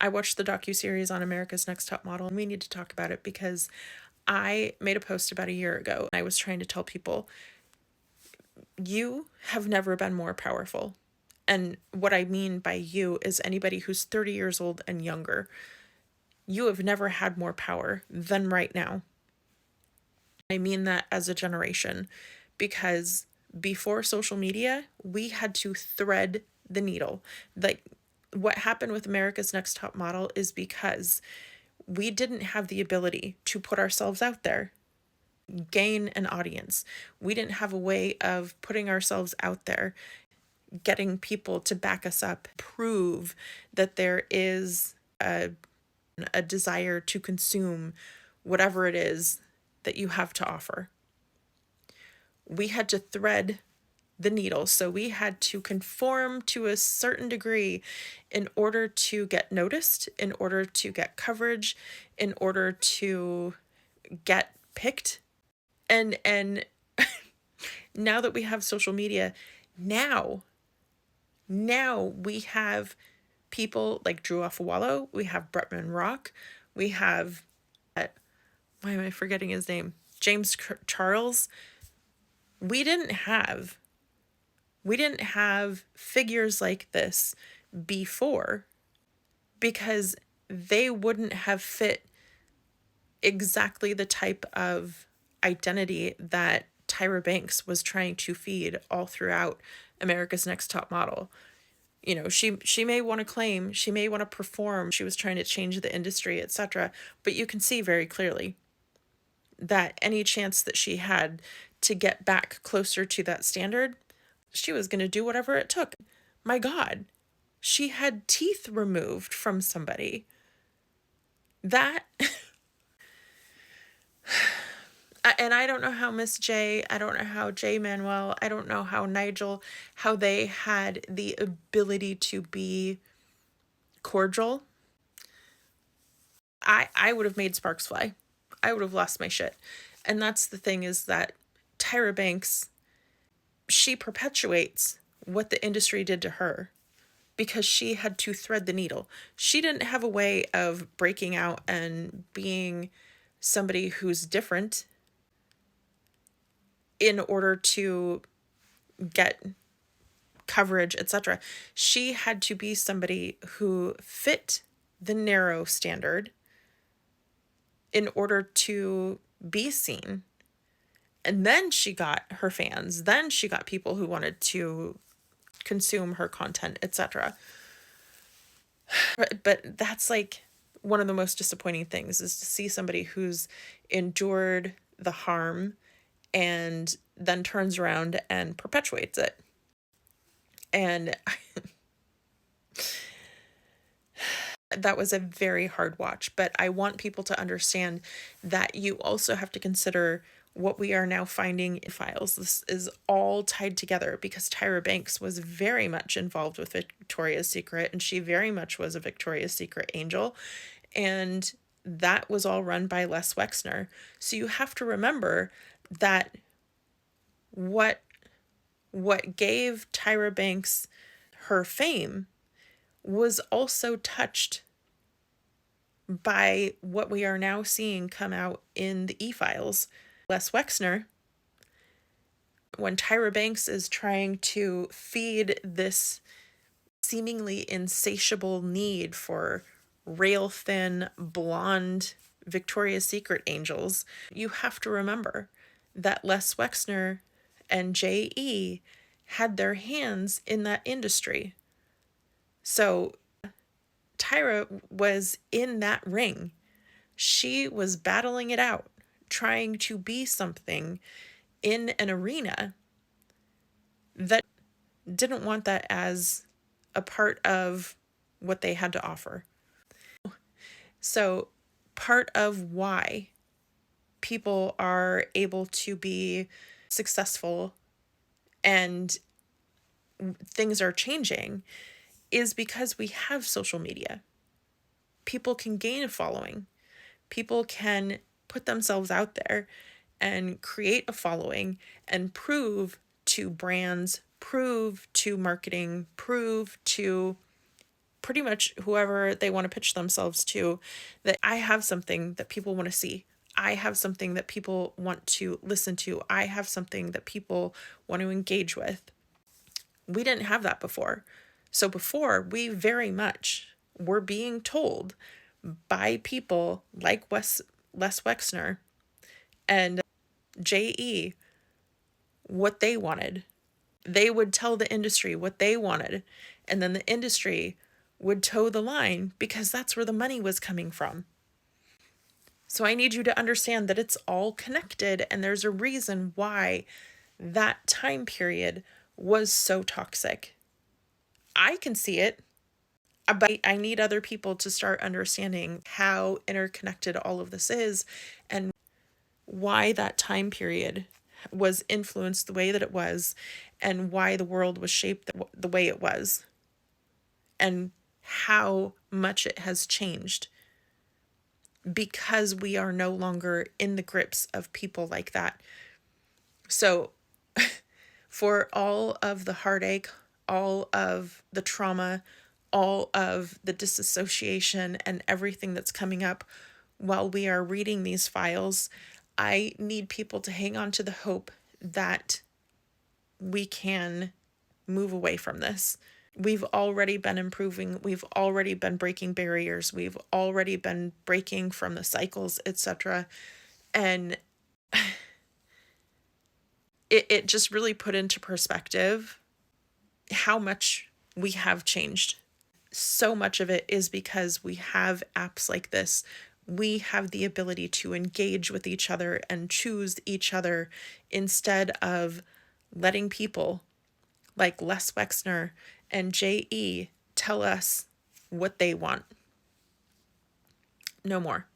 I watched the docuseries on America's Next Top Model, and we need to talk about it because I made a post about a year ago. And I was trying to tell people, you have never been more powerful. And what I mean by you is anybody who's 30 years old and younger. You have never had more power than right now. I mean that as a generation, because before social media, we had to thread the needle. Like, what happened with America's Next Top Model is because we didn't have the ability to put ourselves out there, gain an audience. We didn't have a way of putting ourselves out there, getting people to back us up, prove that there is a desire to consume whatever it is that you have to offer. We had to thread the needle. So we had to conform to a certain degree in order to get noticed, in order to get coverage, in order to get picked. And now that we have social media, now we have people like Drew Afawalo, we have Bretman Rock, we have why am I forgetting his name? James Charles. We didn't have figures like this before because they wouldn't have fit exactly the type of identity that Tyra Banks was trying to feed all throughout America's Next Top Model. You know, she may want to claim, she may want to perform, she was trying to change the industry, etc. But you can see very clearly that any chance that she had to get back closer to that standard, she was going to do whatever it took. My God, she had teeth removed from somebody. That, and I don't know how Miss J, I don't know how J Manuel, I don't know how Nigel, how they had the ability to be cordial. I would have made sparks fly. I would have lost my shit. And that's the thing, is that Tyra Banks, she perpetuates what the industry did to her because she had to thread the needle. She didn't have a way of breaking out and being somebody who's different in order to get coverage, etc. She had to be somebody who fit the narrow standard in order to be seen. And then she got her fans. Then she got people who wanted to consume her content, etc. But that's like one of the most disappointing things, is to see somebody who's endured the harm and then turns around and perpetuates it. And that was a very hard watch. But I want people to understand that you also have to consider what we are now finding in files. This is all tied together because Tyra Banks was very much involved with Victoria's Secret, and she very much was a Victoria's Secret angel. And that was all run by Les Wexner. So you have to remember that what gave Tyra Banks her fame was also touched by what we are now seeing come out in the e-files. Les Wexner, when Tyra Banks is trying to feed this seemingly insatiable need for rail-thin, blonde Victoria's Secret angels, you have to remember that Les Wexner and J.E. had their hands in that industry. So Tyra was in that ring. She was battling it out, trying to be something in an arena that didn't want that as a part of what they had to offer. So part of why people are able to be successful and things are changing is because we have social media. People can gain a following. People can put themselves out there and create a following and prove to brands, prove to marketing, prove to pretty much whoever they want to pitch themselves to, that I have something that people want to see. I have something that people want to listen to. I have something that people want to engage with. We didn't have that before. So before, we very much were being told by people like Les Wexner and J.E. what they wanted. They would tell the industry what they wanted, and then the industry would toe the line because that's where the money was coming from. So I need you to understand that it's all connected, and there's a reason why that time period was so toxic. I can see it, but I need other people to start understanding how interconnected all of this is and why that time period was influenced the way that it was, and why the world was shaped the way it was, and how much it has changed because we are no longer in the grips of people like that. So for all of the heartache, all of the trauma, all of the disassociation and everything that's coming up while we are reading these files, I need people to hang on to the hope that we can move away from this. We've already been improving. We've already been breaking barriers. We've already been breaking from the cycles, etc. And it just really put into perspective how much we have changed. So much of it is because we have apps like this. We have the ability to engage with each other and choose each other instead of letting people like Les Wexner and J.E. tell us what they want. No more.